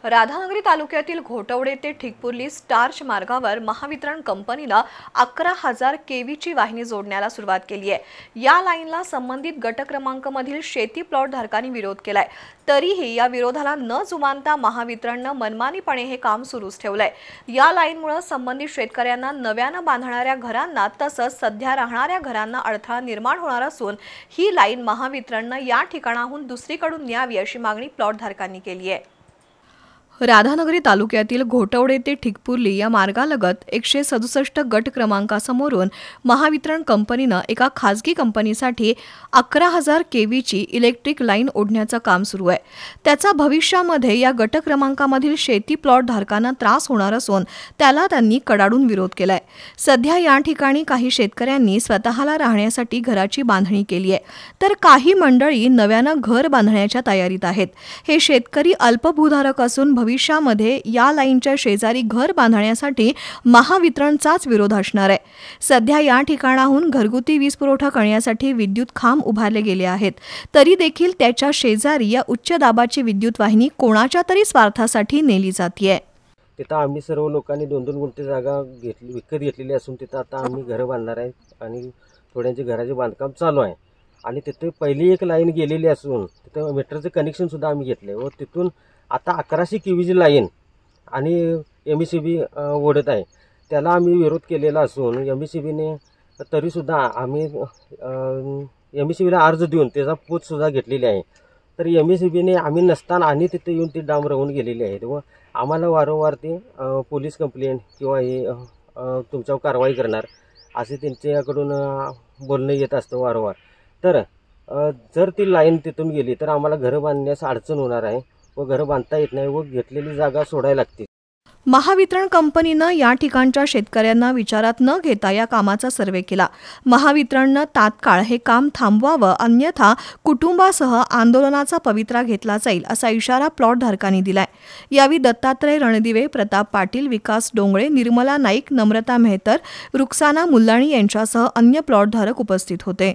राधानगरी तालुक्यातील घोटवडे ते ठिकपुर्ली स्टार्च मार्गावर महावितरण कंपनीला 11,000 केव्हीची वाहिनी जोडण्याला सुरुवात केली आहे। या लाईनला संबंधित गट क्रमांक मधील शेती प्लॉट धारकांनी विरोध केलाय। तरीही या विरोधाला न जुमानता महावितरणने मनमानीपणे हे काम सुरूच ठेवलंय। या लाईनमुळे संबंधित शेतकऱ्यांना नव्याने बांधणाऱ्या घरांना तसंच सध्या राहणाऱ्या घरांना अडथळा निर्माण होणार असून ही लाईन महावितरणने या ठिकाणाहून दुसरीकडून न्यावी अशी मागणी प्लॉट धारकांनी केली आहे। राधानगरी तालुक्यातील घोटवडे ते ठिकपुर्ली या मार्गालगत 167 गट क्रमांकासमोरून महावितरण कंपनीने एका खासगी कंपनीसाठी 11,000 केव्हीची इलेक्ट्रिक लाईन ओढण्याचं काम सुरू आहे। त्याचा भविष्यामध्ये या गट क्रमांकामधील शेती प्लॉट धारकांना त्रास होणार असून त्याला त्यांनी कडाडून विरोध केलाय। सध्या या ठिकाणी काही शेतकऱ्यांनी स्वतःला राहण्यासाठी घराची बांधणी केली आहे, तर काही मंडळी नव्याने घर बांधण्याच्या तयारीत आहेत। हे शेतकरी अल्पभूधारक असून भविष्यामध्ये या लाईनच्या शेजारी घर बांधण्यासाठी महावितरणचाच विरोध असणार आहे। सध्या या ठिकाणाहून घरगुती वीज पुरवठा करण्यासाठी विद्युत खांब उभारले गेले आहेत, तरी देखील त्याच्या शेजारी या उच्च दाबाची विद्युत वाहिनी कोणाच्या तरी स्वार्थासाठी नेली जाते। तिथं आम्ही सर्व लोकांनी 2-2 गुंठे जागा विकत घेतलेली असून तिथं आता आम्ही घर बांधणार आहे आणि थोड्यांचे घराचे बांधकाम चालू आहे आणि तिथे पहिली एक लाईन गेलेली असून तिथं मीटरचं कनेक्शन सुद्धा आम्ही घेतले व तिथून आता 1100 केव्हीची लाईन आणि एमएससीबी ओढत आहे। त्याला आम्ही विरोध केलेला असून एमएससीबीने तरीसुद्धा आम्ही एमएससीबीला अर्ज देऊन त्याचा पोचसुद्धा घेतलेली आहे। तर एमएससीबीने आम्ही नसताना आणि तिथे येऊन ते डांब रवून गेलेले आहेत व आम्हाला वारंवार ते पोलीस कंप्लेंट किंवा हे तुमच्यावर कारवाई करणार असे त्यांच्याकडून बोलणं येत असतं वारंवार। तर जर ती लाईन तिथून गेली तर आम्हाला घरं बांधण्यास अडचण होणार आहे व घर बांधता येत नाही व घेतलेली जागा सोडायला लागते। महावितरण कंपनीने या ठिकाणच्या शेतकऱ्यांना विचारात न घेता या कामाचा सर्वे केला। महावितरणने तात्काळ हे काम थांबवावं, अन्यथा कुटुंबासह आंदोलनाचा पवित्रा घेतला जाईल असा इशारा प्लॉट धारकांनी दिलाय। यावेळी दत्तात्रय रणदिवे, प्रताप पाटील, विकास डोंगळे, निर्मला नाईक, नम्रता मेहतर, रुक्साना मुल्लाणी यांच्यासह अन्य प्लॉट धारक उपस्थित होते।